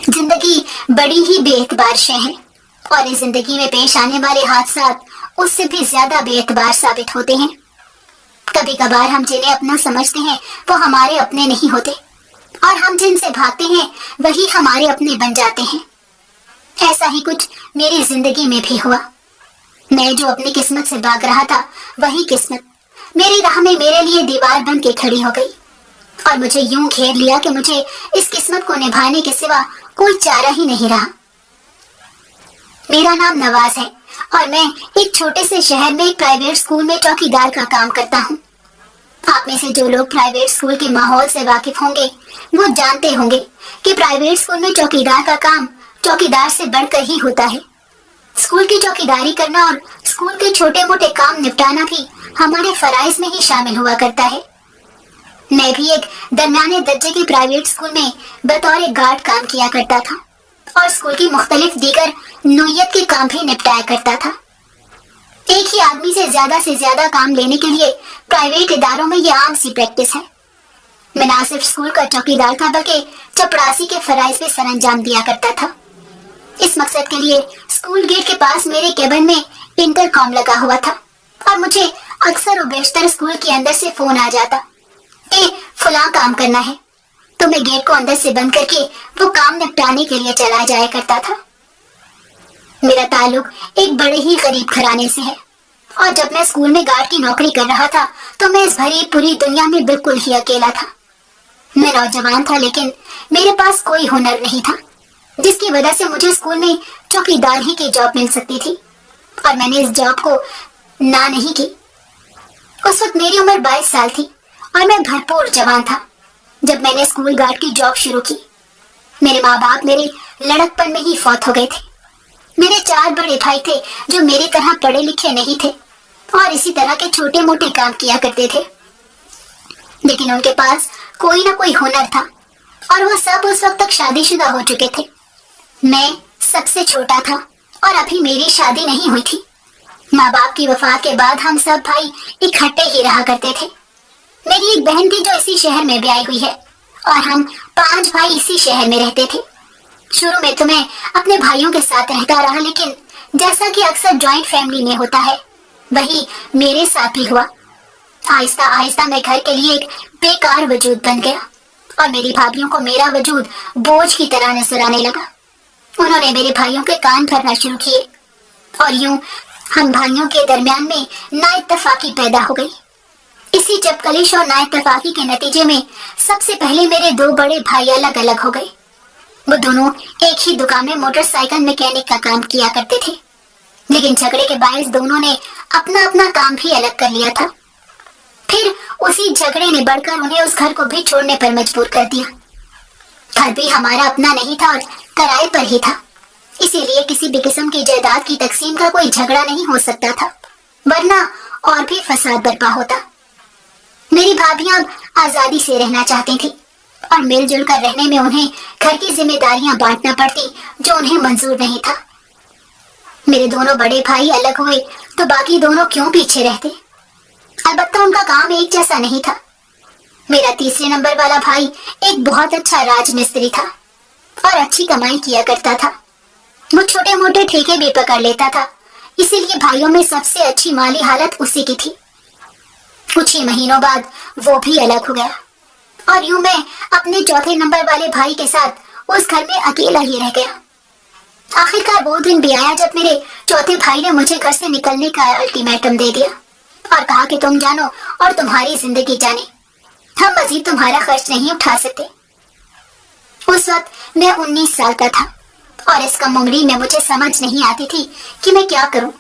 जिंदगी बड़ी ही बेएतबार शे है और इस जिंदगी में पेश आने वाले हादसात उससे भी ज्यादा बेएतबार साबित होते हैं। कभी कभार हम जिन्हें अपना समझते हैं वो हमारे अपने नहीं होते और हम जिनसे भागते हैं वही हमारे अपने बन जाते हैं। ऐसा ही कुछ मेरी जिंदगी में भी हुआ। मैं जो अपनी किस्मत से भाग रहा था वही किस्मत मेरी राह में मेरे लिए दीवार बन के खड़ी हो गई और मुझे यूं घेर लिया कि मुझे इस किस्मत को निभाने के सिवा कोई चारा ही नहीं रहा। मेरा नाम नवाज है और मैं एक छोटे से शहर में एक प्राइवेट स्कूल में चौकीदार का काम करता हूँ। आप में से जो लोग प्राइवेट स्कूल के माहौल से वाकिफ होंगे वो जानते होंगे कि प्राइवेट स्कूल में चौकीदार का काम चौकीदार से बढ़कर ही होता है। स्कूल की चौकीदारी करना और स्कूल के छोटे मोटे काम निपटाना भी हमारे फराइज में ही शामिल हुआ करता है। मैं भी एक दरमियाने दर्जे के प्राइवेट स्कूल में बतौर गार्ड काम किया करता था और स्कूल की मुख्तलिफ दीगर नोयत के काम भी निपटाया करता था। एक ही आदमी से ज्यादा काम लेने के लिए प्राइवेट इदारों में ये आम सी प्रैक्टिस है। मैं ना सिर्फ स्कूल का चौकीदार था बल्कि चपरासी के फराइज भी सर अंजाम दिया करता था। इस मकसद के लिए स्कूल गेट के पास मेरे केबिन में इंटरकॉम लगा हुआ था और मुझे अक्सर और बेशतर स्कूल के अंदर से फोन आ जाता कि फलां काम करना है, तो मैं गेट को अंदर से बंद करके वो काम निपटाने के लिए चला जाया करता था। मेरा ताल्लुक एक बड़े ही गरीब घराने से है और जब मैं स्कूल में गार्ड की नौकरी कर रहा था तो मैं इस भरी पूरी दुनिया में बिल्कुल ही अकेला था। मैं नौजवान था लेकिन मेरे पास कोई हुनर नहीं था जिसकी वजह से मुझे स्कूल में चौकीदार ही की जॉब मिल सकती थी और मैंने इस जॉब को ना नहीं की। उस वक्त मेरी उम्र 22 साल थी और मैं भरपूर जवान था जब मैंने स्कूल गार्ड की जॉब शुरू की। मेरे माँ बाप मेरे लड़कपन में ही फौत हो गए थे। मेरे 4 बड़े भाई थे जो मेरी तरह पढ़े लिखे नहीं थे और इसी तरह के छोटे मोटे काम किया करते थे, लेकिन उनके पास कोई ना कोई हुनर था और वो सब उस वक्त तक शादीशुदा हो चुके थे। मैं सबसे छोटा था और अभी मेरी शादी नहीं हुई थी। माँ बाप की वफात के बाद हम सब भाई इकट्ठे ही रहा करते थे। मेरी एक बहन थी जो इसी शहर में ब्याही हुई है और हम 5 भाई इसी शहर में रहते थे। शुरू में तो मैं अपने भाइयों के साथ रहता रहा, लेकिन जैसा कि अक्सर जॉइंट फैमिली में होता है वही मेरे साथ भी हुआ। आहिस्ता आहिस्ता मैं घर के लिए एक बेकार वजूद बन गया और मेरी भाभीयों को मेरा वजूद बोझ की तरह नजर आने लगा। उन्होंने मेरे भाइयों के कान भरना शुरू किए और यूं हम भाइयों के दरमियान में नाइत्तेफाकी पैदा हो गई। इसी चपकलिश और नाइत्तेफाकी के नतीजे में सबसे पहले मेरे 2 बड़े भाई अलग अलग हो गए। वो दोनों एक ही दुकान में मोटरसाइकिल मैकेनिक का काम किया करते थे, लेकिन झगड़े के बायस दोनों ने अपना अपना काम भी अलग कर लिया था। फिर उसी झगड़े ने बढ़कर उन्हें उस घर को भी छोड़ने पर मजबूर कर दिया। घर भी हमारा अपना नहीं था और किराए पर ही था, इसीलिए किसी भी किस्म की जायदाद की तकसीम का कोई झगड़ा नहीं हो सकता था, वरना और भी फसाद बर्पा होता। मेरी भाभियां अब आजादी से रहना चाहती थी और मिलजुल कर रहने में उन्हें घर की जिम्मेदारियां बांटना पड़ती जो उन्हें मंजूर नहीं था। मेरे दोनों बड़े भाई अलग हुए तो बाकी दोनों क्यों पीछे रहते। अलबत्ता उनका काम एक जैसा नहीं था। मेरा 3 नंबर वाला भाई एक बहुत अच्छा राजमिस्त्री था और अच्छी कमाई किया करता था। वो छोटे मोटे ठेके भी पकड़ लेता था, इसीलिए भाइयों में सबसे अच्छी माली हालत उसी की थी। कुछ ही महीनों बाद वो भी अलग हो गया और यूं मैं अपने 4 नंबर वाले भाई के साथ उस घर में अकेला ही रह गया। आखिरकार वो दिन भी आया जब मेरे 4थे भाई ने मुझे घर से निकलने का अल्टीमेटम दे दिया और कहा कि तुम जानो और तुम्हारी जिंदगी जाने, हम मजीद तुम्हारा खर्च नहीं उठा सकते। उस वक्त मैं 19 साल का था और इस कम उम्री में मुझे समझ नहीं आती थी कि मैं क्या करूं।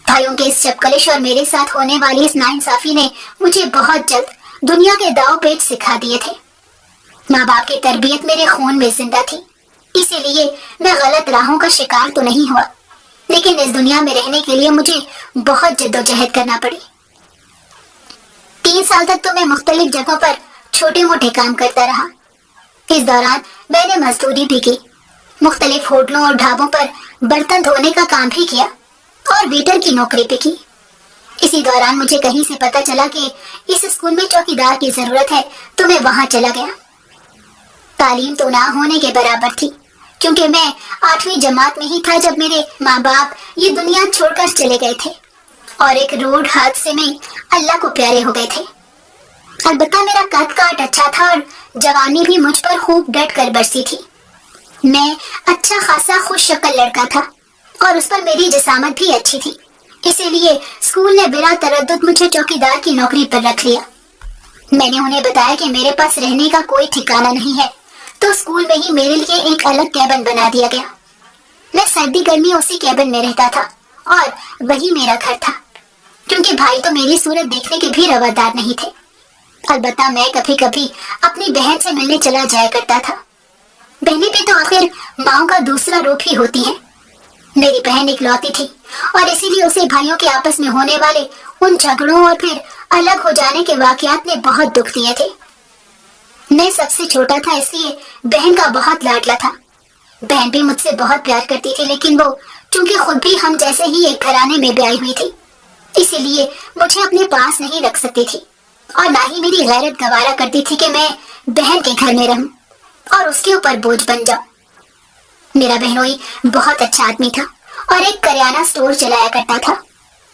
भाइयों के इस चपकलिश और मेरे साथ होने वाली इस नाइंसाफी ने मुझे बहुत जल्द दुनिया के दाव पेच सिखा दिए थे। माँ बाप की तरबियत मेरे खून में जिंदा थी, इसीलिए मैं गलत राहों का शिकार तो नहीं हुआ, लेकिन इस दुनिया में रहने के लिए मुझे बहुत जद्दोजहद करना पड़ी। 3 साल तक तो मैं मुख्तलिफ जगहों पर छोटे मोटे काम करता रहा। इस दौरान मैंने मजदूरी भी की, मुख्तलिफ होटलों और ढाबों पर बर्तन धोने का काम भी किया और वेटर की नौकरी भी की। इसी दौरान मुझे कहीं से पता चला कि इस स्कूल में चौकीदार की जरूरत है, तो मैं वहां चला गया। تعلیم تو نہ ہونے کے برابر تھی، کیونکہ میں 8ویں جماعت میں ہی تھا جب میرے ماں باپ یہ دنیا چھوڑ کر چلے گئے تھے اور ایک روڈ حادثے میں اللہ کو پیارے ہو گئے تھے۔ البتہ میرا قد کاٹ اچھا تھا اور جوانی بھی مجھ پر خوب ڈٹ کر برسی تھی۔ میں اچھا خاصا خوش شکل لڑکا تھا اور اس پر میری جسامت بھی اچھی تھی، اسی لیے اسکول نے بلا تردد مجھے چوکیدار کی نوکری پر رکھ لیا۔ میں نے انہیں بتایا کہ میرے پاس رہنے کا کوئی ٹھکانہ نہیں ہے، تو اسکول میں ہی میرے لیے ایک الگ کیبن بنا دیا گیا۔ میں سردی گرمی اسی کیبن میں رہتا تھا اور وہی میرا گھر تھا، کیونکہ بھائی تو میری صورت دیکھنے کے بھی روادار نہیں تھے۔ البتہ میں کبھی کبھی اپنی بہن سے ملنے چلا جایا کرتا تھا۔ بہنیں بھی تو آخر ماؤں کا دوسرا روپ ہی ہوتی ہیں۔ میری بہن اکلوتی تھی اور اسی لیے اسے بھائیوں کے آپس میں ہونے والے ان جھگڑوں اور پھر الگ ہو جانے کے واقعات نے بہت دکھ دیے تھے۔ میں سب سے چھوٹا تھا، اس لیے بہن کا بہت لاڈلا تھا۔ بہن بھی مجھ سے بہت پیار کرتی تھی، لیکن وہ چونکہ خود بھی ہم جیسے ہی ایک گھرانے میں بیائی ہوئی تھی، اسی لیے مجھے اپنے پاس نہیں رکھ سکتی تھی اور نہ ہی میری غیرت گوارا کرتی تھی کہ میں بہن کے گھر میں رہوں اور اس کے اوپر بوجھ بن جاؤں۔ میرا بہنوئی بہت اچھا آدمی تھا اور ایک کریانہ سٹور چلایا کرتا تھا۔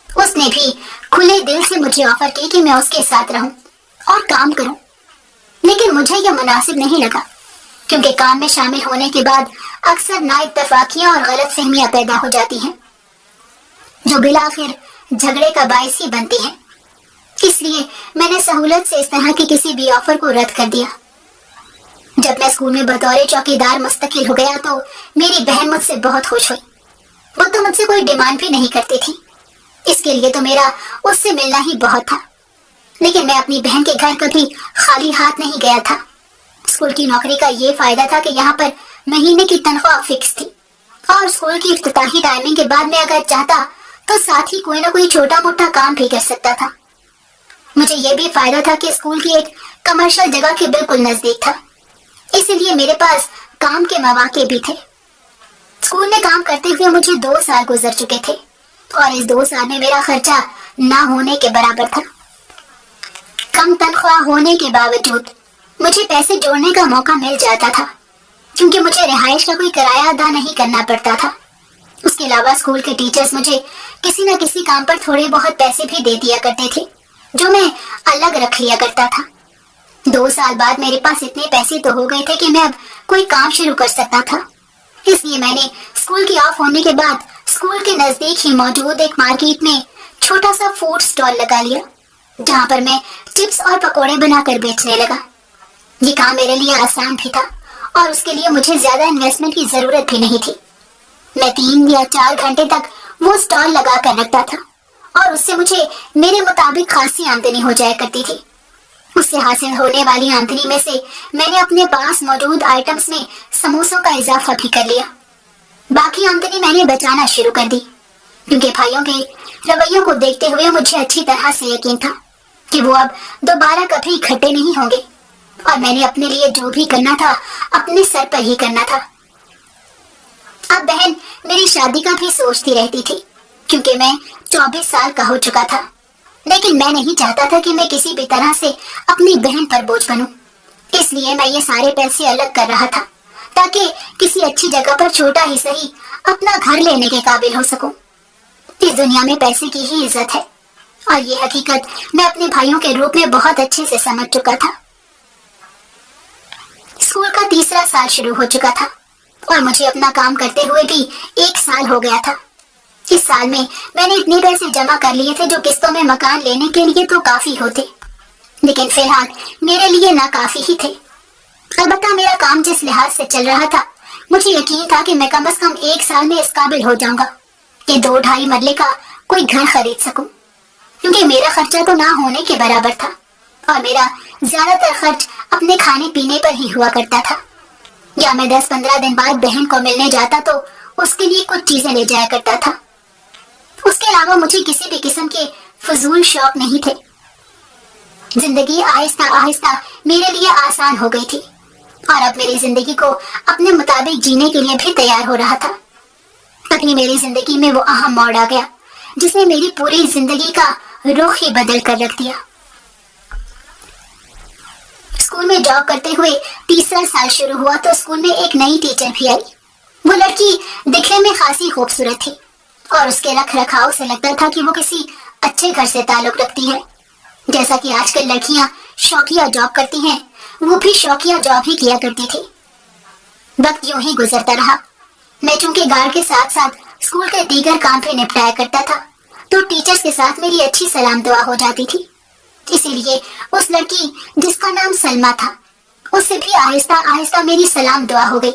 اس نے بھی کھلے دل سے مجھے آفر کی کہ میں اس کے ساتھ رہوں اور کام کروں، لیکن مجھے یہ مناسب نہیں لگا، کیونکہ کام میں شامل ہونے کے بعد اکثر نا اتفاقیاں اور غلط فہمیاں پیدا ہو جاتی ہیں، جو بالآخر جھگڑے کا باعث ہی بنتی ہیں۔ اس لیے میں نے سہولت سے اس طرح کی کسی بھی آفر کو رد کر دیا۔ جب میں اسکول میں بطور چوکیدار مستقل ہو گیا تو میری بہن مجھ سے بہت خوش ہوئی۔ وہ تو مجھ سے کوئی ڈیمانڈ بھی نہیں کرتی تھی، اس کے لیے تو میرا اس سے ملنا ہی بہت تھا، لیکن میں اپنی بہن کے گھر کبھی خالی ہاتھ نہیں گیا تھا۔ اسکول کی نوکری کا یہ فائدہ تھا کہ یہاں پر مہینے کی تنخواہ فکس تھی اور اسکول کی افتتاحی ٹائمنگ کے بعد میں اگر چاہتا تو ساتھ ہی کوئی نہ کوئی چھوٹا موٹا کام بھی کر سکتا تھا۔ مجھے یہ بھی فائدہ تھا کہ اسکول کی ایک کمرشل جگہ کے بالکل نزدیک تھا، اسی لیے میرے پاس کام کے مواقع بھی تھے۔ اسکول میں کام کرتے ہوئے مجھے 2 سال گزر چکے تھے اور اس 2 سال میں میرا خرچہ نہ ہونے کے برابر تھا۔ کم تنخواہ ہونے کے باوجود مجھے پیسے جوڑنے کا موقع مل جاتا تھا، کیونکہ مجھے رہائش کا کوئی کرایہ ادا نہیں کرنا پڑتا تھا۔ اس کے علاوہ اسکول کے ٹیچرز مجھے کسی نہ کسی کام پر تھوڑے بہت پیسے بھی دے دیا کرتے تھے، جو میں الگ رکھ لیا کرتا تھا۔ 2 سال بعد میرے پاس اتنے پیسے تو ہو گئے تھے کہ میں اب کوئی کام شروع کر سکتا تھا۔ اس لیے میں نے اسکول کی آف ہونے کے بعد اسکول کے نزدیک ہی موجود ایک مارکیٹ میں چھوٹا سا فوڈ سٹال لگا لیا، جہاں پر میں چپس اور پکوڑے بنا کر بیچنے لگا۔ یہ کام میرے لیے آسان بھی تھا اور اس کے لیے مجھے زیادہ انویسٹمنٹ کی ضرورت بھی نہیں تھی۔ میں 3 یا 4 گھنٹے تک وہ سٹال لگا کر رکھتا تھا اور اس سے مجھے میرے مطابق خاصی آمدنی ہو جایا کرتی تھی۔ اس سے حاصل ہونے والی آمدنی میں سے میں نے اپنے پاس موجود آئٹمز میں سموسوں کا اضافہ بھی کر لیا۔ باقی آمدنی میں نے بچانا شروع کر دی، کیونکہ بھائیوں کے رویوں کو دیکھتے ہوئے مجھے اچھی طرح سے یقین تھا کہ وہ اب دوبارہ کبھی اکٹھے نہیں ہوں گے، اور میں نے اپنے لیے جو بھی کرنا تھا اپنے سر پر ہی کرنا تھا۔ اب بہن میری شادی کا بھی سوچتی رہتی تھی، کیونکہ میں 24 سال کا ہو چکا تھا، لیکن میں نہیں چاہتا تھا کہ میں کسی بھی طرح سے اپنی بہن پر بوجھ بنوں۔ اس لیے میں یہ سارے پیسے الگ کر رہا تھا تاکہ کسی اچھی جگہ پر چھوٹا ہی صحیح اپنا گھر لینے کے قابل ہو سکوں۔ اس دنیا میں پیسے کی ہی عزت ہے، اور یہ حقیقت میں اپنے بھائیوں کے روپ میں بہت اچھے سے سمجھ چکا تھا۔ اسکول کا 3را سال شروع ہو چکا تھا اور مجھے اپنا کام کرتے ہوئے بھی 1 سال ہو گیا تھا۔ اس سال میں نے اتنے پیسے جمع کر لیے تھے جو قسطوں میں مکان لینے کے لیے تو کافی ہوتے، لیکن فی الحال میرے لیے ناکافی ہی تھے۔ البتہ میرا کام جس لحاظ سے چل رہا تھا، مجھے یقین تھا کہ میں کم از کم 1 سال میں اس قابل ہو جاؤں گا کہ 2-2.5 مرلے کا کوئی گھر خرید سکوں، کیونکہ میرا خرچہ تو نہ ہونے کے برابر تھا اور میرا زیادہ تر خرچ اپنے کھانے پینے پر ہی ہوا کرتا تھا۔ یا میں 10-15 دن بعد بہن کو ملنے جاتا تو اس کے لیے کچھ چیزیں لے جایا کرتا تھا۔ اس کے علاوہ مجھے کسی بھی قسم کے فضول شوق نہیں تھے۔ زندگی آہستہ آہستہ میرے لیے آسان ہو گئی تھی اور اب میری زندگی کو اپنے مطابق جینے کے لیے بھی تیار ہو رہا تھا۔ تبھی میری زندگی میں وہ اہم موڑ آ گیا جس نے میری پوری زندگی کا رخ ہی بدل کر رکھ دیا۔ स्कूल में जॉब करते हुए तीसरा साल शुरू हुआ तो स्कूल में एक नई टीचर भी आई। वो लड़की दिखने में खासी खूबसूरत थी और उसके रख रखाव से लगता था कि वो किसी अच्छे घर से ताल्लुक रखती है। जैसा कि आजकल लड़कियां शौकिया जॉब करती हैं, वो भी शौकिया जॉब ही किया करती थी। वक्त यूं ही गुजरता रहा। मैं चूंकि गार्ड के साथ साथ स्कूल के दीगर काम भी निपटाया करता था, तो टीचर्स के साथ मेरी अच्छी सलाम दुआ हो जाती थी। इसीलिए उस लड़की जिसका नाम सलमा था, उससे भी आहिस्ता आहिस्ता मेरी सलाम दुआ हो गई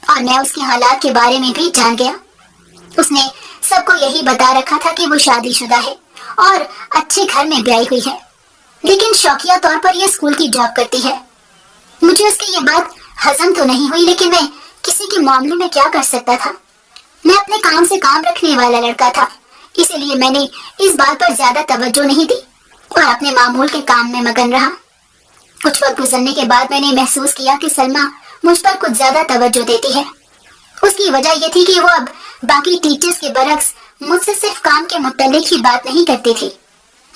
और मैं उसके हालात के बारे में भी जान गया। उसने सबको यही बता रखा था कि वो शादीशुदा है और अच्छे घर में ब्याही हुई है, लेकिन शौकिया तौर पर यह स्कूल की जॉब करती है। मुझे उसकी ये बात हजम तो नहीं हुई, लेकिन मैं किसी के मामले में क्या कर सकता था। मैं अपने काम से काम रखने वाला लड़का था, इसीलिए मैंने इस बात पर ज्यादा तवज्जो नहीं दी और अपने मामूल के काम में मगन रहा। कुछ वक्त गुजरने के बाद मैंने महसूस किया कि सलमा मुझ पर कुछ ज्यादा तवज्जो देती है। उसकी वजह यह थी कि वो अब बाकी टीचर्स के बरक्स मुझसे सिर्फ काम के मुतालिक ही बात नहीं करती थी,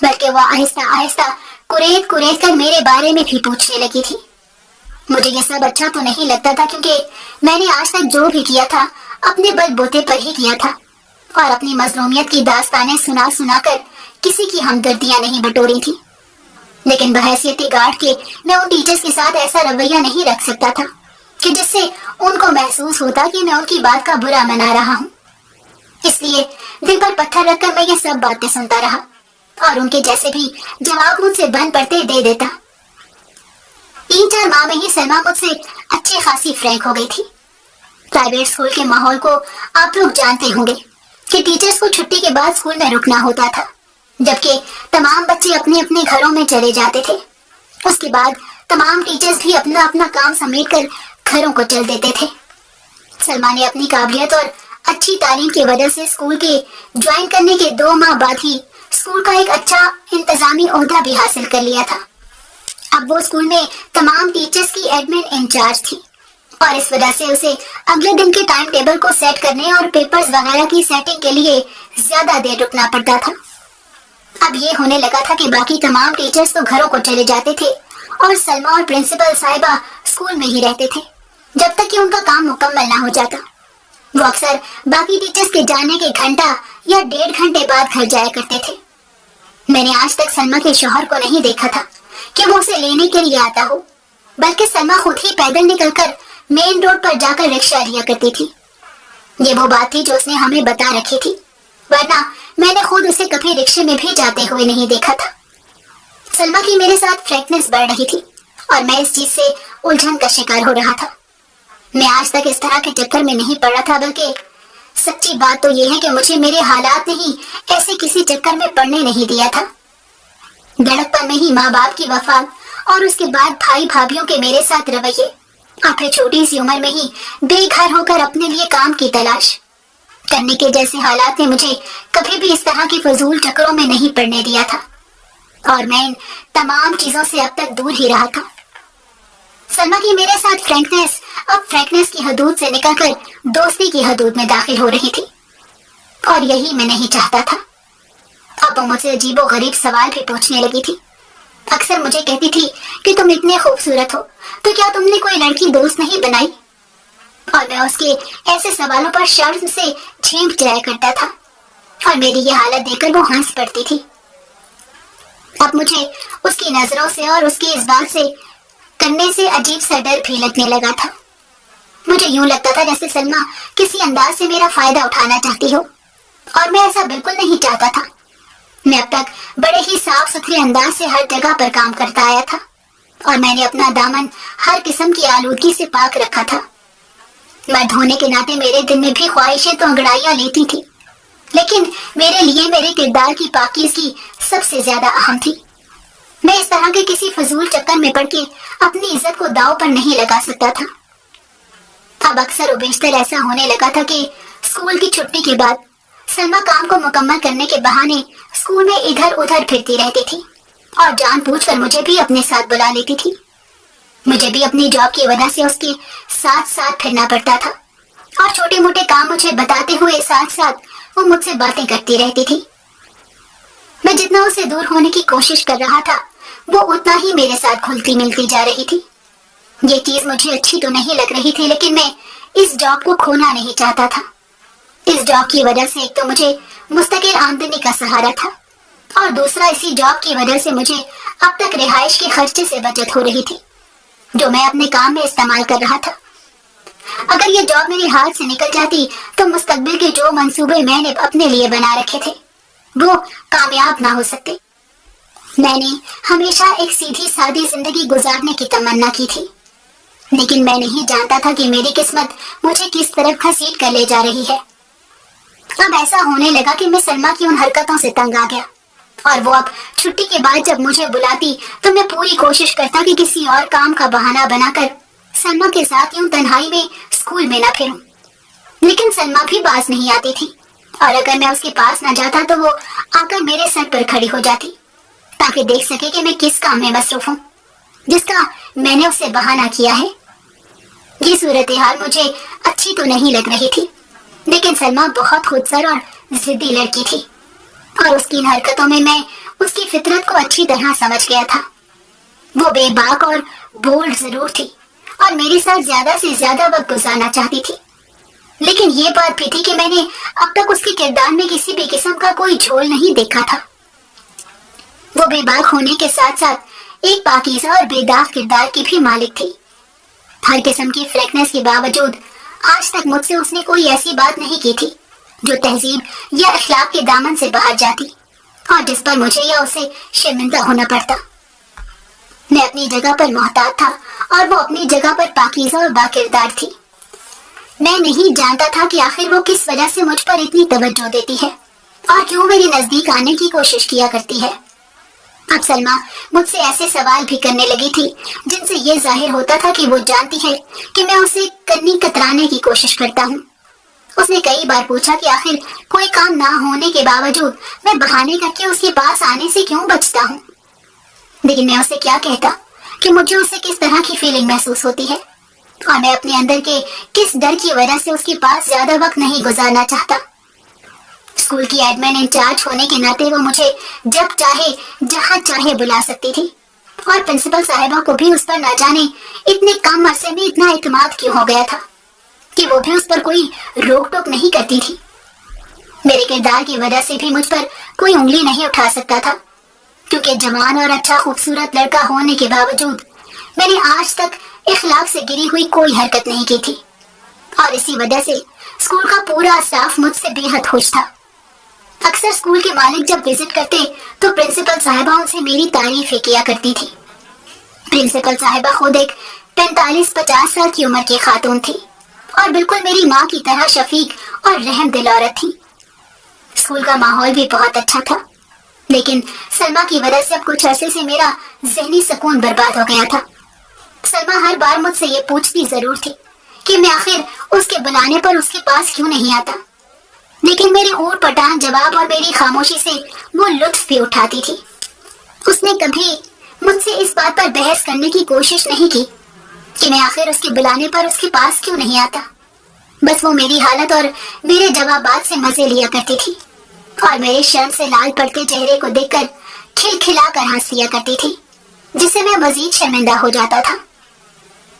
बल्कि वो आहिस्ता आहिस्ता कुरेद कुरेद कर मेरे बारे में भी पूछने लगी थी। मुझे ये सब अच्छा तो नहीं लगता था, क्योंकि मैंने आज तक जो भी किया था अपने बलबूते पर ही किया था और अपनी मजलूमियत की दास्तानें सुना सुना कर किसी की हमदर्दियां नहीं बटोरी थी। लेकिन बहैसियत गार्ड के मैं उन टीचर्स के साथ ऐसा रवैया नहीं रख सकता था कि जिससे उनको महसूस होता कि मैं उनकी बात का बुरा मना रहा हूँ। इसलिए दिल पर पत्थर रखकर मैं ये सब बातें सुनता रहा और उनके जैसे भी जवाब मुझसे बन पड़ते दे देता। 3-4 माह में ही सलमा मुझसे अच्छी खासी फ्रैंक हो गई थी। प्राइवेट स्कूल के माहौल को आप लोग जानते होंगे कि टीचर्स को छुट्टी के बाद स्कूल में रुकना होता था, जबकि तमाम बच्चे अपने अपने घरों में चले जाते थे। उसके बाद तमाम टीचर्स भी अपना अपना काम समेटकर घरों को चल देते थे। सलमा ने अपनी काबिलियत और अच्छी तालीम की वजह से स्कूल के ज्वाइन करने के 2 माह बाद ही स्कूल का एक अच्छा इंतजामी ओहदा भी हासिल कर लिया था। अब वो स्कूल में तमाम टीचर्स की एडमिन इंचार्ज थी और इस वजह से उसे अगले दिन के टाइम टेबल को सेट करने और पेपर्स वगैरह की सेटिंग के लिए ज्यादा देर रुकना पड़ता था। अब ये होने लगा था कि बाकी तमाम टीचर्स तो घरों को चले जाते थे और सलमा और प्रिंसिपल साहिबा स्कूल में ही रहते थे जब तक कि उनका काम मुकम्मल ना हो जाता। वो अक्सर बाकी टीचर्स के जाने के घंटा या 1.5 घंटे बाद घर जाया करते थे। मैंने आज तक सलमा के शौहर को नहीं देखा था कि वो उसे लेने के लिए आता हो, बल्कि सलमा खुद ही पैदल निकलकर मेन रोड पर जाकर रिक्शा लिया करती थी। ये वो बात थी जो उसने हमें बता रखी थी, वरना मैंने खुद उसे कभी रिक्शे में भी जाते हुए नहीं देखा था। सलमा की मेरे साथ फ्रैंकनेस बढ़ रही थी और मैं इस चीज से उलझन का शिकार हो रहा था। मैं आज तक इस तरह के चक्कर में नहीं पड़ा था, बल्कि सच्ची बात तो यह है कि मुझे मेरे हालात ने ही ऐसे किसी चक्कर में पड़ने नहीं दिया था। लड़कपन में ही माँ बाप की वफा और उसके बाद भाई भाभीियों के मेरे साथ रवैये और फिर छोटी सी उम्र में ही बेघर होकर अपने लिए काम की तलाश करने के जैसे हालात ने मुझे कभी भी इस तरह के फजूल चक्करों में नहीं पड़ने दिया था और मैं इन तमाम चीजों से अब तक दूर ही रहा था। सलमा की मेरे साथ फ्रैंकनेस अब फ्रैंकनेस की हदूद से निकलकर दोस्ती की हदूद में दाखिल हो रही थी और यही मैं नहीं चाहता था। अब वो मुझसे अजीबो गरीब सवाल भी पूछने लगी थी। अक्सर मुझे कहती थी कि तुम इतने खूबसूरत हो तो क्या तुमने कोई लड़की दोस्त नहीं बनाई, और मैं उसके ऐसे सवालों पर शर्म से झेंप जाया करता था और मेरी ये हालत देखकर वो हंस पड़ती थी। अब मुझे उसकी नजरों से और उसकी इस बात से करने से अजीब सा डर भी लगने लगा था। मुझे यूं लगता था जैसे सलमा किसी अंदाज से मेरा फायदा उठाना चाहती हो, और मैं ऐसा बिल्कुल नहीं चाहता था। मैं अब तक बड़े ही साफ सुथरे अंदाज से हर जगह पर काम करता आया था और मैंने अपना दामन हर किस्म की आलूदगी से पाक रखा था। मर्द होने के नाते मेरे दिल में भी ख्वाहिशें तो अंगड़ाइयां लेती थी, लेकिन मेरे लिए मेरे किरदार की पाकीज़गी सबसे ज्यादा अहम थी। मैं इस तरह के किसी फजूल चक्कर में पड़ के अपनी इज्जत को दांव पर नहीं लगा सकता था। अब अक्सर बेशतर ऐसा होने लगा था कि स्कूल की छुट्टी के बाद सलमा काम को मुकम्मल करने के बहाने स्कूल में इधर उधर फिरती रहती थी और जानबूझकर मुझे भी अपने साथ बुला लेती थी। मुझे भी अपनी जॉब की वजह से उसके साथ साथ फिरना पड़ता था और छोटे मोटे काम मुझे बताते हुए साथ साथ वो मुझसे बातें करती रहती थी। मैं जितना उससे दूर होने की कोशिश कर रहा था, वो उतना ही मेरे साथ घुलती मिलती जा रही थी। ये चीज मुझे अच्छी तो नहीं लग रही थी, लेकिन मैं इस जॉब को खोना नहीं चाहता था। इस जॉब की वजह से एक तो मुझे मुस्तकिल आमदनी का सहारा था, और दूसरा इसी जॉब की वजह से मुझे अब तक रिहाइश के खर्चे से बचत हो रही थी, जो मैं अपने काम में इस्तेमाल कर रहा था। अगर ये जॉब मेरे हाथ से निकल जाती तो मुस्तकबिल के जो मंसूबे मैंने अपने लिए बना रखे थे वो कामयाब ना हो सकते। मैंने हमेशा एक सीधी सादी जिंदगी गुजारने की तमन्ना की थी, लेकिन मैं नहीं जानता था कि मेरी किस्मत मुझे किस तरफ घसीट कर ले जा रही है। अब ऐसा होने लगा कि मैं सलमा की उन हरकतों से तंग आ गया, और वो अब छुट्टी के बाद जब मुझे बुलाती तो मैं पूरी कोशिश करता कि किसी और काम का बहाना बनाकर सलमा के साथ यूं तन्हाई में स्कूल में ना फिरूं। लेकिन सलमा भी बाज नहीं आती थी, और अगर मैं उसके पास न जाता तो वो आकर मेरे सर पर खड़ी हो जाती ताकि देख सके कि मैं किस काम में मसरूफ हूँ जिसका मैंने उससे बहाना किया है। ये सूरत हाल मुझे अच्छी तो नहीं लग रही थी, लेकिन सलमा बहुत खुदसर और जिद्दी लड़की थी, और उसकी इन हरकतों में मैं उसकी फितरत को अच्छी तरह समझ गया था। वो बेबाक और बोल्ड जरूर थी और मेरे साथ ज्यादा से ज्यादा वक्त गुजारना चाहती थी, लेकिन ये बात भी थी कि मैंने अब तक उसके किरदार में किसी भी किस्म का कोई झोल नहीं देखा था। वो बेबाक होने के साथ साथ एक पाकीज़ा और बेदाग किरदार की भी मालिक थी। हर किस्म की फ्रैंकनेस के बावजूद आज तक मुझसे उसने कोई ऐसी बात नहीं की थी जो तहजीब या अखलाक के दामन से बाहर जाती और जिस पर मुझे या उसे शर्मिंदा होना पड़ता। मैं अपनी जगह पर मोहताज था और वो अपनी जगह पर पाकीज़ा और बाकिरदार थी। मैं नहीं जानता था कि आखिर वो किस वजह से मुझ पर इतनी तवज्जो देती है और क्यों मेरे नजदीक आने की कोशिश किया करती है। अब सलमा मुझसे ऐसे सवाल भी करने लगी थी जिनसे ये जाहिर होता था कि वो जानती है कि मैं उसे कन्नी कतराने की कोशिश करता हूँ। उसने कई बार पूछा कि आखिर कोई काम ना होने के बावजूद मैं बहाने करके उसके पास आने से क्यों बचता हूँ, लेकिन मैं उसे क्या कहता कि मुझे उससे किस तरह की फीलिंग महसूस होती है और मैं अपने अंदर के किस डर की वजह से उसके पास ज्यादा वक्त नहीं गुजारना चाहता। स्कूल की एडमिन इंचार्ज होने के नाते वो मुझे जब चाहे जहां चाहे बुला सकती थी, और प्रिंसिपल साहिबा को भी उस पर न जाने इतने कम अरसे में इतना इत्मीनान क्यों हो गया था कि वो भी उस पर कोई रोक टोक नहीं करती थी। मेरे किरदार की वजह से भी मुझ पर कोई उंगली नहीं उठा सकता था, क्योंकि जवान और अच्छा खूबसूरत लड़का होने के बावजूद मैंने आज तक इखलाक से गिरी हुई कोई हरकत नहीं की थी, और इसी वजह से स्कूल का पूरा स्टाफ मुझसे बेहद खुश था। अक्सर स्कूल के मालिक जब विजिट करते तो प्रिंसिपल साहिबा उनसे मेरी तारीफें किया करती थी। प्रिंसिपल साहिबा खुद एक 45-50 साल की उम्र की खातून थी और बिल्कुल मेरी माँ की तरह शफीक और रहम दिल औरत थी। स्कूल का माहौल भी बहुत अच्छा था, लेकिन सलमा की वजह से अब कुछ अरसे से मेरा ज़हनी सुकून बर्बाद हो गया था। सलमा हर बार मुझसे ये पूछती जरूर थी कि मैं आखिर उसके बुलाने पर उसके पास क्यों नहीं आता, लेकिन मेरे ऊट पटांग जवाब और मेरी खामोशी से वो लुत्फ भी उठाती थी। उसने कभी मुझसे इस बात पर बहस करने की कोशिश नहीं की कि मैं आखिर उसके बुलाने पर उसके पास क्यों नहीं आता। बस वो मेरी हालत और मेरे जवाबात से मजे लिया करती थी और मेरे शर्म से लाल पड़ते चेहरे को देखकर खिलखिला कर हंस लिया करती थी, जिससे मैं मजीद शर्मिंदा हो जाता था।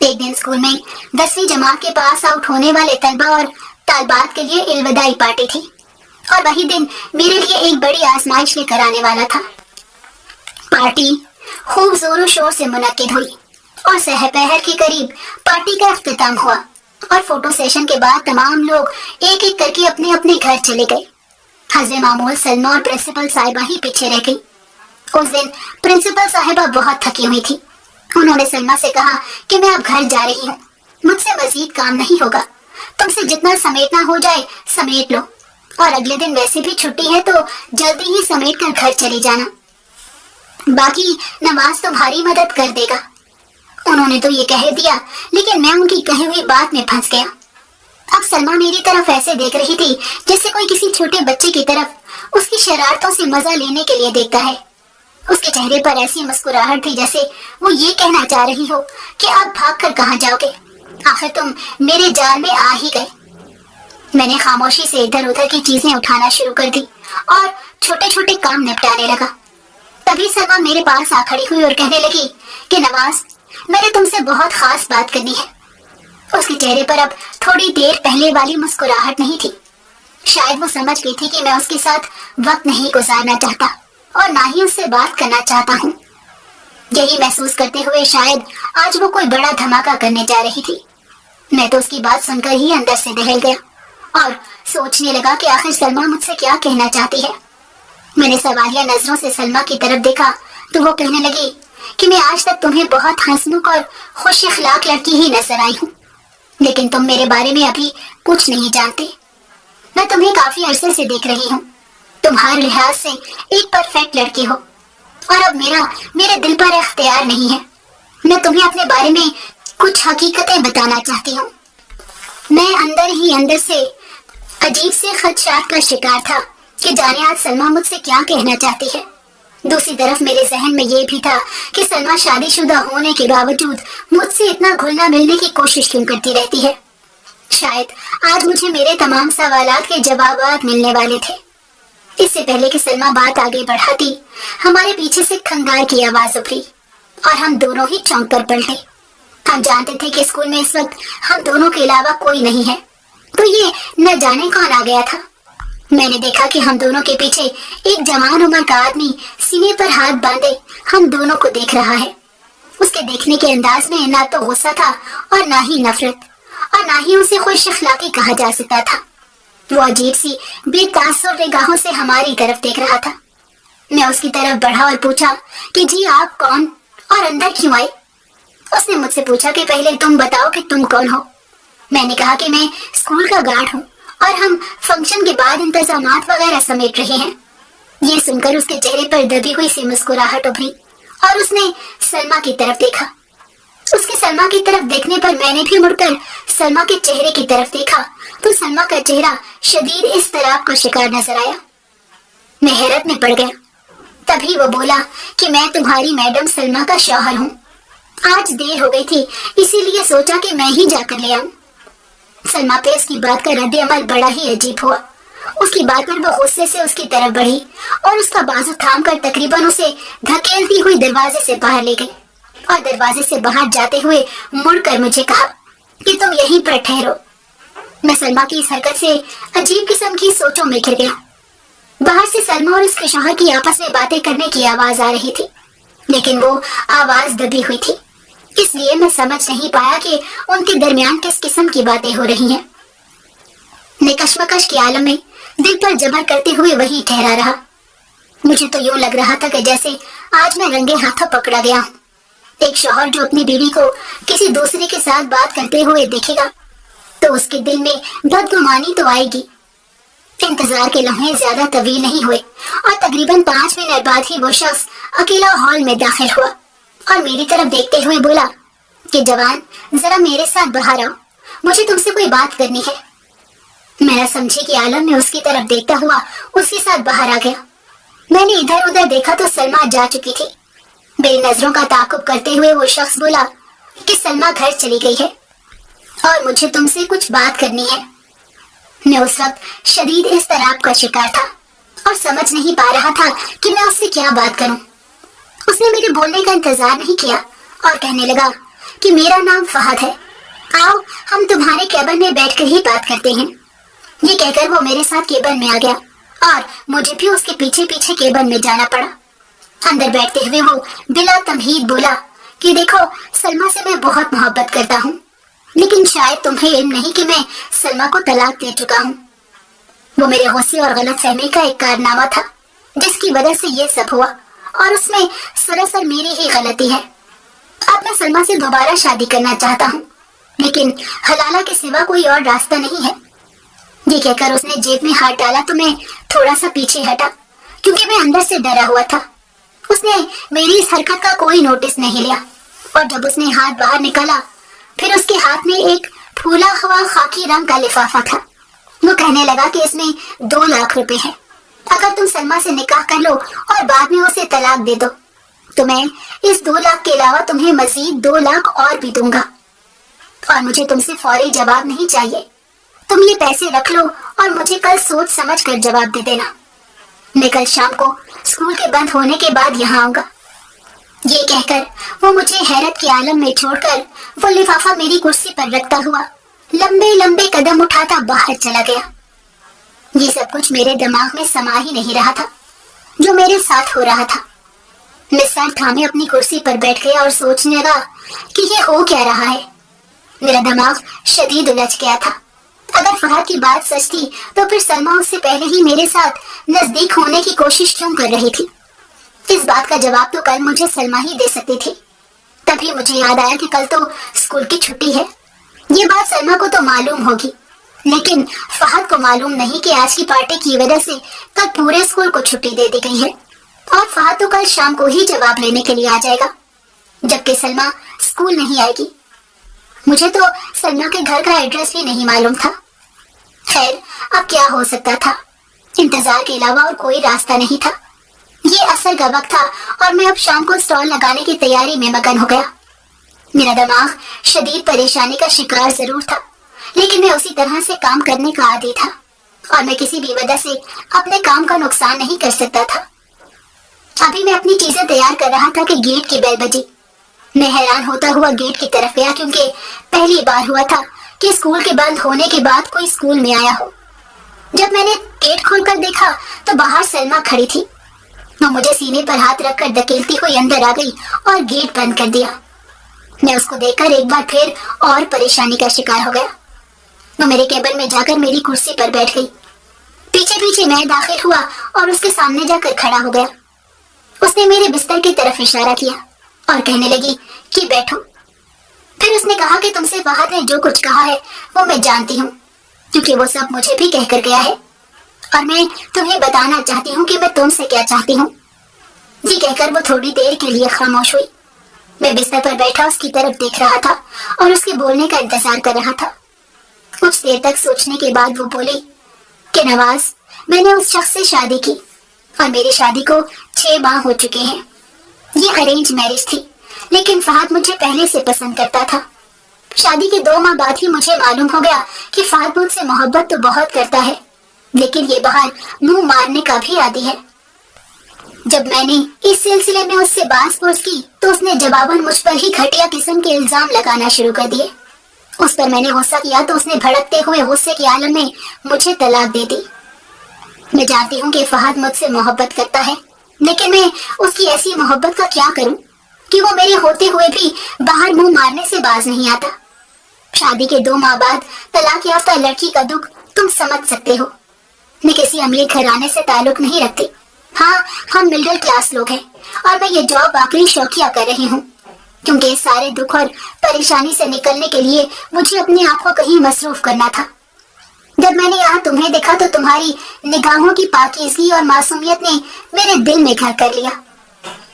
एक दिन स्कूल में 10वीं जमात के पास आउट होने वाले तलबा और तालबात के लिए इल्विदाई पार्टी थी, और वही दिन मेरे लिए एक बड़ी आजमाइश लेकर आने वाला था। पार्टी खूब जोरों शोर से मुनक्किद हुई और सहपहर के करीब पार्टी का इख्तिताम हुआ, और फोटो सेशन के बाद तमाम लोग एक एक करके अपने अपने घर चले गए। हज़े मामूल सलमा और प्रिंसिपल साहिबा ही पीछे रह गई। उस दिन प्रिंसिपल साहिबा बहुत थकी हुई थी। उन्होंने सलमा से कहा कि मैं अब घर जा रही हूँ, मुझसे मजीद काम नहीं होगा, तुमसे जितना समेटना हो जाए समेट लो, और अगले दिन वैसे भी छुट्टी है तो जल्दी ही समेट कर घर चली जाना, बाकी नवाज तुम्हारी मदद कर देगा। उन्होंने तो ये कह दिया, लेकिन मैं उनकी कही हुई बात में फंस गया। अब सलमा मेरी तरफ ऐसे देख रही थी जैसे कोई किसी छोटे बच्चे की तरफ उसकी शरारतों से मजा लेने के लिए देखता है। उसके चेहरे पर ऐसी मुस्कुराहट थी जैसे वो ये कहना चाह रही हो कि अब भागकर कहाँ जाओगे, आखिर तुम मेरे जाल में आ ही गए। मैंने खामोशी से इधर उधर की चीजें उठाना शुरू कर दी और छोटे छोटे काम निपटाने लगा। तभी सलमा मेरे पास आ खड़ी हुई और कहने लगी कि नवाज, मैंने तुमसे बहुत खास बात करनी है। उसके चेहरे पर अब थोड़ी देर पहले वाली मुस्कुराहट नहीं थी। शायद वो समझ गई थी कि मैं उसके साथ वक्त नहीं गुजारना चाहता और ना ही उससे बात करना चाहता हूँ। यही महसूस करते हुए शायद आज वो कोई बड़ा धमाका करने जा रही थी। मैं तो उसकी बात सुनकर ही अंदर से दहल गया और सोचने लगा कि आखिर सलमा मुझसे क्या कहना चाहती है। मैंने सवालिया नजरों से सलमा की तरफ देखा तो वो कहने लगी कि मैं आज तक तुम्हें बहुत हंसमुख और खुश अखलाक लड़की ही नजर आई हूँ, लेकिन तुम मेरे बारे में अभी कुछ नहीं जानते। मैं तुम्हें काफी अरसे से देख रही हूँ। तुम हर लिहाज से एक परफेक्ट लड़की हो और अब मेरे दिल पर इख्तियार नहीं है। मैं तुम्हें अपने बारे में कुछ हकीकतें बताना चाहती हूँ। मैं अंदर ही अंदर से अजीब से खदशात का शिकार था कि जाने आज सलमा मुझसे क्या कहना चाहती है। दूसरी तरफ मेरे जहन में ये भी था कि सलमा शादीशुदा होने के बावजूद मुझसे इतना घुलना मिलने की कोशिश क्यों करती रहती है। शायद आज मुझे मेरे तमाम सवालात के जवाब मिलने वाले थे। इससे पहले कि सलमा बात आगे बढ़ाती, हमारे पीछे से खंगार की आवाज उभरी और हम दोनों ही चौंक कर पलटे। हम जानते थे कि स्कूल में इस वक्त हम दोनों के अलावा कोई नहीं है, तो ये न जाने कौन आ गया था। मैंने देखा कि हम दोनों के पीछे एक जवान उम्र का आदमी सीने पर हाथ बांधे हम दोनों को देख रहा है। उसके देखने के अंदाज में ना तो गुस्सा था और ना ही नफरत, और ना ही उसे खुश अखलाकी कहा जा सकता था। वो अजीब सी बेतासुर निगाहों से हमारी तरफ देख रहा था। मैं उसकी तरफ बढ़ा और पूछा कि जी आप कौन और अंदर क्यों आए। उसने मुझसे पूछा कि पहले तुम बताओ कि तुम कौन हो। मैंने कहा कि मैं स्कूल का गार्ड हूँ और हम फंक्शन के बाद इंतजामात वगैरह समेट रहे हैं। ये सुनकर उसके चेहरे पर दबी हुई सी मुस्कुराहट उभरी और उसने सलमा की तरफ देखा। उसके सलमा की तरफ देखने पर मैंने भी मुड़कर सलमा के चेहरे की तरफ देखा तो सलमा का चेहरा शदीद इज़्तिराब का शिकार नजर आया। मैं हैरत में पड़ गया। तभी वो बोला कि मैं तुम्हारी मैडम सलमा का शौहर हूँ। आज देर हो गई थी, इसीलिए सोचा कि मैं ही जाकर ले आऊं। सलमा पे इसकी बात का रद्द अमल बड़ा ही अजीब हुआ। उसकी बात पर वो गुस्से से उसकी तरफ बढ़ी और उसका बाजू थाम कर तकरीबन उसे धकेलती हुई दरवाजे से बाहर ले गई और दरवाजे से बाहर जाते हुए मुड़कर मुझे कहा कि तुम यहीं पर ठहरो। मैं सलमा की इस हरकत से अजीब किस्म की सोचों में घिर गया। बाहर से सलमा और उसके शौहर की आपस में बातें करने की आवाज आ रही थी, लेकिन वो आवाज दबी हुई थी, इसलिए मैं समझ नहीं पाया कि उनके दरमियान किस किस्म की बातें हो रही हैं। मैं कश्मकश के आलम में दिल पर जबर करते हुए वहीं ठहरा रहा। मुझे तो यूं लग रहा था कि जैसे आज मैं रंगे हाथों पकड़ा गया हूँ। एक शौहर जो अपनी बीवी को किसी दूसरे के साथ बात करते हुए देखेगा तो उसके दिल में बदगुमानी तो आएगी। इंतजार के लम्हे ज्यादा तवील नहीं हुए और तकरीबन 5 मिनट बाद ही वो शख्स अकेला हॉल में दाखिल हुआ और मेरी तरफ देखते हुए बोला कि जवान, जरा मेरे साथ बाहर आओ, मुझे तुमसे कोई बात करनी है। मैं समझी कि आलम में उसकी तरफ देखता हुआ उसके साथ बाहर आ गया। मैंने इधर उधर देखा तो सलमा जा चुकी थी। मेरी नजरों का ताकुब करते हुए वो शख्स बोला कि सलमा घर चली गई है और मुझे तुमसे कुछ बात करनी है। मैं उस वक्त शदीद इज़्तिराब का शिकार था और समझ नहीं पा रहा था कि मैं उससे क्या बात करूं। उसने मेरे बोलने का इंतजार नहीं किया और कहने लगा कि मेरा नाम फहद है, आओ हम तुम्हारे केबिन में बैठकर ही बात करते हैं। ये कहकर वो मेरे साथ केबिन में आ गया और मुझे भी उसके पीछे पीछे केबिन में जाना पड़ा। अंदर बैठते हुए वो बिला तमहीद बोला कि देखो, सलमा से मैं बहुत मोहब्बत करता हूँ, लेकिन शायद तुम्हें इल्म नहीं कि मैं सलमा को तलाक दे चुका हूँ। वो मेरे गुस्से और गलत फहमी का एक कारनामा था जिसकी वजह से ये सब हुआ और उसमें सरासर मेरी ही गलती है। अब मैं सलमा से दोबारा शादी करना चाहता हूँ, लेकिन हलाला के सिवा कोई और रास्ता नहीं है। ये कहकर उसने जेब में हाथ डाला तो मैं थोड़ा सा पीछे हटा क्योंकि मैं अंदर से डरा हुआ था। उसने मेरी इस हरकत का कोई नोटिस नहीं लिया और जब उसने हाथ बाहर निकाला फिर उसके हाथ में एक फूला हुआ खाकी रंग का लिफाफा था। वो कहने लगा कि इसमें 2 लाख रुपए है। अगर तुम सलमा से निकाह कर लो और बाद में उसे तलाक दे दो तो मैं इस 2 लाख के अलावा तुम्हें मजीद 2 लाख और भी दूंगा और मुझे तुमसे फौरी जवाब नहीं चाहिए। तुम ये पैसे रख लो और मुझे कल सोच समझ कर जवाब दे देना। मैं कल शाम को स्कूल के बंद होने के बाद यहाँ आऊंगा। ये कहकर वो मुझे हैरत के आलम में छोड़कर वो लिफाफा मेरी कुर्सी पर रखता हुआ लंबे लंबे कदम उठाता बाहर चला गया। ये सब कुछ मेरे दिमाग में समा ही नहीं रहा था जो मेरे साथ हो रहा था। मैं सर थामे अपनी कुर्सी पर बैठ गया और सोचने लगा कि ये हो क्या रहा है। मेरा दिमाग शदीद उलझ गया था। अगर फहद की बात सच थी तो फिर सलमा उससे पहले ही मेरे साथ नजदीक होने की कोशिश क्यों कर रही थी? इस बात का जवाब तो कल मुझे सलमा ही दे सकती थी। तभी मुझे याद आया कि कल तो स्कूल की छुट्टी है। ये बात सलमा को तो मालूम होगी, लेकिन फहद को मालूम नहीं कि आज की पार्टी की वजह से कल पूरे स्कूल को छुट्टी दे दी गई है और फहद तो कल शाम को ही जवाब लेने के लिए आ जाएगा, जबकि सलमा स्कूल नहीं आएगी। मुझे तो सलमा के घर का एड्रेस भी नहीं मालूम था। खैर, अब क्या हो सकता था? इंतजार के अलावा और कोई रास्ता नहीं था। ये असर का वक्त था और मैं अब शाम को स्टॉल लगाने की तैयारी में मगन हो गया। मेरा दिमाग शदीद परेशानी का शिकार जरूर था, लेकिन मैं उसी तरह से काम करने का आदी था और मैं किसी भी वजह से अपने काम का नुकसान नहीं कर सकता था। अभी मैं अपनी चीजें तैयार कर रहा था कि गेट की बेल बजी। मैं हैरान होता हुआ गेट की तरफ गया, क्योंकि पहली बार हुआ था कि स्कूल के बंद होने के बाद कोई स्कूल में आया हो। जब मैंने गेट खोलकर देखा तो बाहर सलमा खड़ी थी। वो मुझे सीने पर हाथ रखकर धकेलती हुई अंदर आ गई और गेट बंद कर दिया। मैं उसको देखकर एक बार फिर और परेशानी का शिकार हो गया। वो मेरे केबिन में जाकर मेरी कुर्सी पर बैठ गई। पीछे पीछे मैं दाखिल हुआ और उसके सामने जाकर खड़ा हो गया। उसने मेरे बिस्तर की तरफ इशारा किया और कहने लगी कि बैठो। फिर उसने कहा कि तुमसे फहद ने जो कुछ कहा है वो मैं जानती हूँ, क्योंकि वो सब मुझे भी कहकर गया है और मैं तुम्हें बताना चाहती हूँ कि मैं तुमसे क्या चाहती हूँ। ये कहकर वो थोड़ी देर के लिए खामोश हुई। मैं बिस्तर पर बैठा उसकी तरफ देख रहा था और उसके बोलने का इंतजार कर रहा था। कुछ देर तक सोचने के बाद वो बोली कि नवाज, मैंने उस शख्स से शादी की और मेरी शादी को 6 माह हो चुके हैं। ये अरेंज मैरिज थी, लेकिन फहद मुझे पहले से पसंद करता था। शादी के 2 माह बाद ही मुझे मालूम हो गया कि फहद मुझसे मोहब्बत तो बहुत करता है, लेकिन ये बाहर मुंह मारने का भी आदी है। जब मैंने इस सिलसिले में उससे बात की तो उसने जवाबन मुझ पर ही घटिया किस्म के इल्जाम लगाना शुरू कर दिए। उस पर मैंने गुस्सा किया तो उसने भड़कते हुए गुस्से के आलम में मुझे तलाक दे दी। मैं जानती हूँ कि फहद मुझसे मोहब्बत करता है, लेकिन मैं उसकी ऐसी मोहब्बत का क्या करूँ कि वो मेरे होते हुए भी बाहर मुंह मारने से बाज नहीं आता। शादी के 2 माह बाद तलाक याफ्ता लड़की का दुख तुम समझ सकते हो। मैं किसी अमीर घराने से ताल्लुक नहीं रखती। हाँ, हम मिडिल क्लास लोग हैं और मैं ये जॉब आखिरी शौकिया कर रही हूँ, क्योंकि इस सारे दुख और परेशानी से निकलने के लिए मुझे अपने आप को कहीं मसरूफ करना था। जब मैंने यहाँ तुम्हें देखा तो तुम्हारी निगाहों की पाकीज़गी और मासूमियत ने मेरे दिल में घर कर लिया।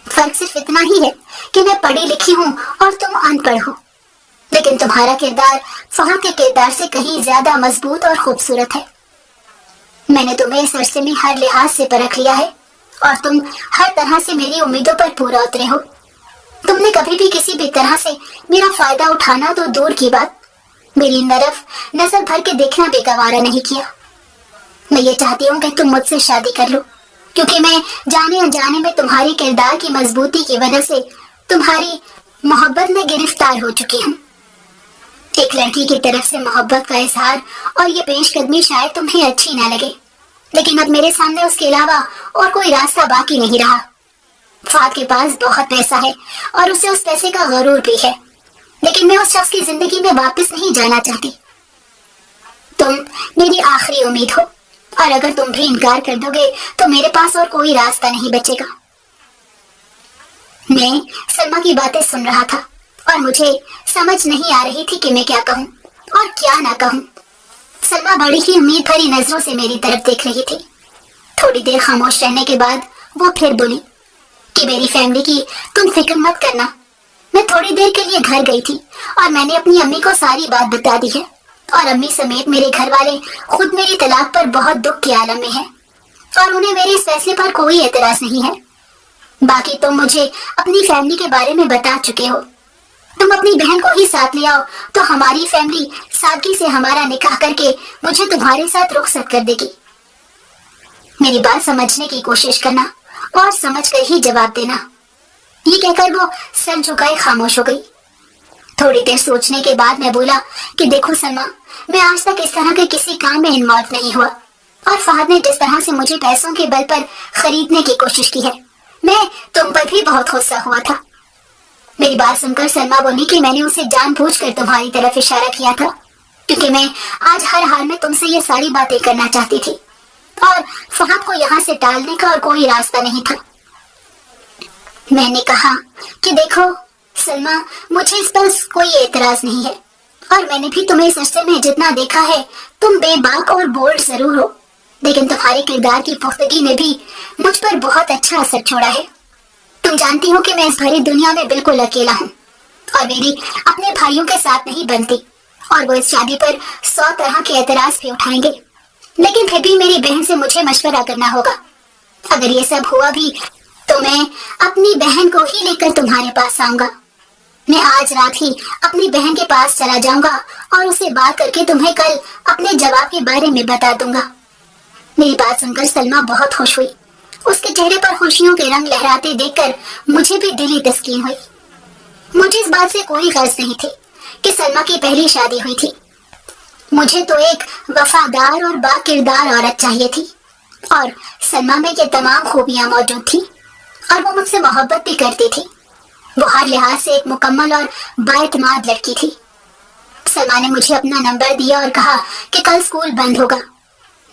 फर्क सिर्फ इतना ही है कि मैं पढ़ी लिखी हूँ और तुम अनपढ़ हो, लेकिन तुम्हारा किरदार फहद के किरदार से कहीं ज्यादा मजबूत और खूबसूरत है। मैंने तुम्हें इस अरसे में हर लिहाज से परख लिया है और तुम हर तरह से मेरी उम्मीदों पर पूरा उतरे हो। तुमने कभी भी किसी भी तरह से मेरा फायदा उठाना तो दूर की बात, मेरी तरफ नजर भर के देखना भी गवारा नहीं किया। मैं ये चाहती हूँ कि तुम मुझसे शादी कर लो, क्योंकि मैं जाने अनजाने में तुम्हारे किरदार की मजबूती की वजह से तुम्हारी मोहब्बत में गिरफ्तार हो चुकी हूँ। एक लड़की की तरफ से मोहब्बत का इजहार और ये पेशकदमी शायद तुम्हें अच्छी ना लगे, लेकिन अब मेरे सामने उसके अलावा और कोई रास्ता बाकी नहीं रहा। फहद के पास बहुत पैसा है और उसे उस पैसे का गरूर भी है, लेकिन मैं उस शख्स की जिंदगी में वापस नहीं जाना चाहती। तुम मेरी आखिरी उम्मीद हो और अगर तुम भी इनकार कर दोगे तो मेरे पास और कोई रास्ता नहीं बचेगा। मैं सलमा की बातें सुन रहा था और मुझे समझ नहीं आ रही थी कि मैं क्या कहूँ और क्या ना कहूँ। सलमा बड़ी ही उम्मीद भरी नजरों से मेरी तरफ देख रही थी। थोड़ी देर खामोश रहने के बाद वो फिर बोली कि मेरी फैमिली की तुम फिक्र मत करना। मैं थोड़ी देर के लिए घर गई थी और मैंने अपनी अम्मी को सारी बात बता दी है और अम्मी समेत मेरे घर वाले खुद मेरी तलाक पर बहुत दुख के आलम में हैं और उन्हें मेरे इस फैसले पर कोई एतराज नहीं है। बाकी तुम मुझे अपनी फैमिली के बारे में बता चुके हो। तुम अपनी बहन को ही साथ ले आओ तो हमारी फैमिली सादगी से हमारा निकाह करके मुझे तुम्हारे साथ रुखसत कर देगी। मेरी बात समझने की कोशिश करना और समझ कर ही जवाब देना। ये कहकर वो सर झुकाए खामोश हो गई। थोड़ी देर सोचने के बाद मैं बोला कि देखो सलमा, मैं आज तक इस तरह के किसी काम में इन्वॉल्व नहीं हुआ, और फहद ने जिस तरह से मुझे पैसों के बल पर खरीदने की कोशिश की है, मैं तुम पर भी बहुत गुस्सा हुआ था। मेरी बात सुनकर सलमा बोली कि मैंने उसे जानबूझकर तुम्हारी तरफ इशारा किया था, क्योंकि मैं आज हर हाल में तुमसे ये सारी बातें करना चाहती थी, और फहद को यहाँ से टालने का और कोई रास्ता नहीं था। मैंने कहा कि देखो सलमा, मुझे इस पर कोई एतराज नहीं है, और मैंने भी तुम्हें इस अरसे में जितना देखा है, तुम बेबाक और बोल्ड जरूर हो, लेकिन तुम्हारे किरदार की पुख्तगी ने भी मुझ पर बहुत अच्छा असर छोड़ा है। तुम जानती हो कि मैं इस भरी दुनिया में बिल्कुल अकेला हूँ, और मेरी अपने भाइयों के साथ नहीं बनती, और वो इस शादी पर 100 तरह के एतराज भी उठाएंगे, लेकिन फिर भी मेरी बहन से मुझे मशवरा करना होगा। अगर ये सब हुआ भी तो मैं अपनी बहन को ही लेकर तुम्हारे पास आऊंगा। मैं आज रात ही अपनी बहन के पास चला जाऊंगा और उसे बात करके तुम्हें कल अपने जवाब के बारे में बता दूंगा। मेरी बात सुनकर सलमा बहुत खुश हुई। उसके चेहरे पर खुशियों के रंग लहराते देखकर मुझे भी दिली तस्कीन हुई। मुझे इस बात से कोई गर्ज नहीं थी कि सलमा की पहली शादी हुई थी। मुझे तो एक वफादार और बाकिरदार औरत चाहिए थी, और सलमा में ये तमाम खूबियां मौजूद थी, और वो मुझसे मोहब्बत भी करती थी। वो हर लिहाज से एक मुकम्मल और बाएतमाद लड़की थी। सलमा ने मुझे अपना नंबर दिया और कहा कि कल स्कूल बंद होगा।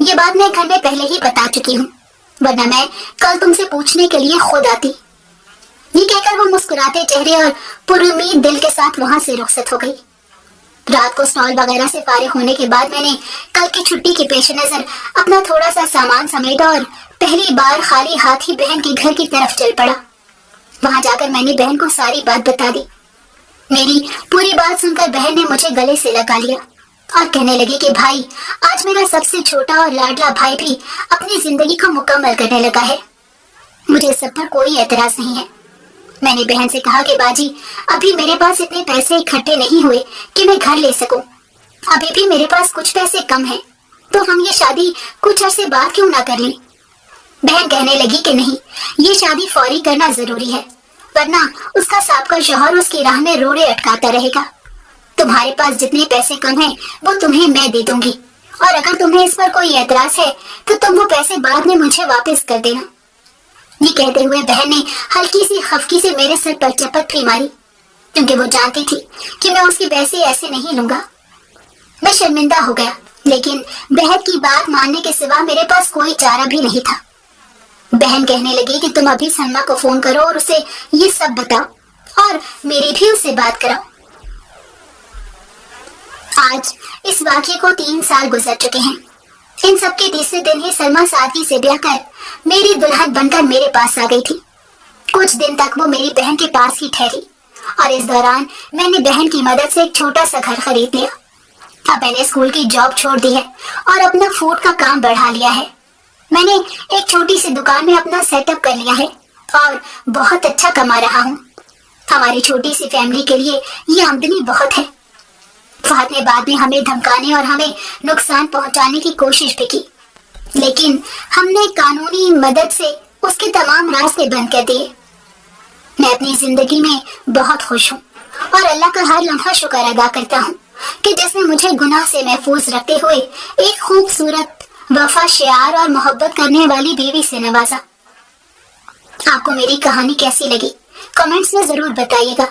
ये बात मैं घर में पहले ही बता चुकी हूँ, वरना मैं कल तुमसे पूछने के लिए खुद आती। ये कहकर वो मुस्कुराते चेहरे और पुरुमीद दिल के साथ वहां से रुखसत हो गई। रात को स्टॉल वगैरह से फारिग होने के बाद मैंने कल की छुट्टी के पेश नजर अपना थोड़ा सा सामान समेटा और पहली बार खाली हाथ ही बहन के घर की तरफ चल पड़ा। वहां जाकर मैंने बहन को सारी बात बता दी। मेरी पूरी बात सुनकर बहन ने मुझे गले से लगा लिया और कहने लगी कि भाई, आज मेरा सबसे छोटा और लाडला भाई भी अपनी जिंदगी को मुकम्मल करने लगा है। मुझे इस सब पर कोई एतराज नहीं है। मैंने बहन से कहा कि बाजी, अभी मेरे पास इतने पैसे इकट्ठे नहीं हुए कि मैं घर ले सकूं। अभी भी मेरे पास कुछ पैसे कम हैं, तो हम ये शादी कुछ अरसे बाद क्यों ना कर लें। बहन कहने लगी कि नहीं, ये शादी फौरी करना जरूरी है, वरना उसका साबका शौहर उसकी राह में रोड़े अटकाता रहेगा। तुम्हारे पास जितने पैसे कम हैं, वो तुम्हें मैं दे दूंगी, और अगर तुम्हें इस पर कोई एतराज है तो तुम वो पैसे बाद में मुझे वापस कर देना। ये कहते हुए बहन ने हल्की सी खफकी से मेरे सर पर चपत भी मारी, क्योंकि वो जानती थी कि मैं उसके पैसे ऐसे नहीं लूंगा। मैं शर्मिंदा हो गया, लेकिन बहन की बात मानने के सिवा मेरे पास कोई चारा भी नहीं था। बहन कहने लगी कि तुम अभी सलमा को फोन करो और उसे ये सब बताओ, और मेरी भी उससे बात कराओ। आज इस वाक़ये को 3 साल गुजर चुके हैं। इन सब के तीसरे दिन ही सलमा सादगी से ब्याह कर मेरी दुल्हन बनकर मेरे पास आ गई थी। कुछ दिन तक वो मेरी बहन के पास ही ठहरी, और इस दौरान मैंने बहन की मदद से एक छोटा सा घर खरीद लिया। अब मैंने स्कूल की जॉब छोड़ दी है और अपना फूड का काम बढ़ा लिया है। मैंने एक छोटी सी दुकान में अपना सेटअप कर लिया है और बहुत अच्छा कमा रहा हूँ। हमारी छोटी सी फैमिली के लिए ये आमदनी बहुत है। फहद ने बाद में हमें धमकाने और हमें नुकसान पहुंचाने की कोशिश भी की, लेकिन हमने कानूनी मदद से उसके तमाम रास्ते बंद कर दिए। मैं अपनी जिंदगी में बहुत खुश हूँ और अल्लाह का हर लम्हा शुक्र अदा करता हूँ कि जिसने मुझे गुनाह से महफूज रखते हुए एक खूबसूरत, वफा, शियार और मोहब्बत करने वाली बीवी से नवाजा। आपको मेरी कहानी कैसी लगी, कमेंट्स में जरूर बताइएगा।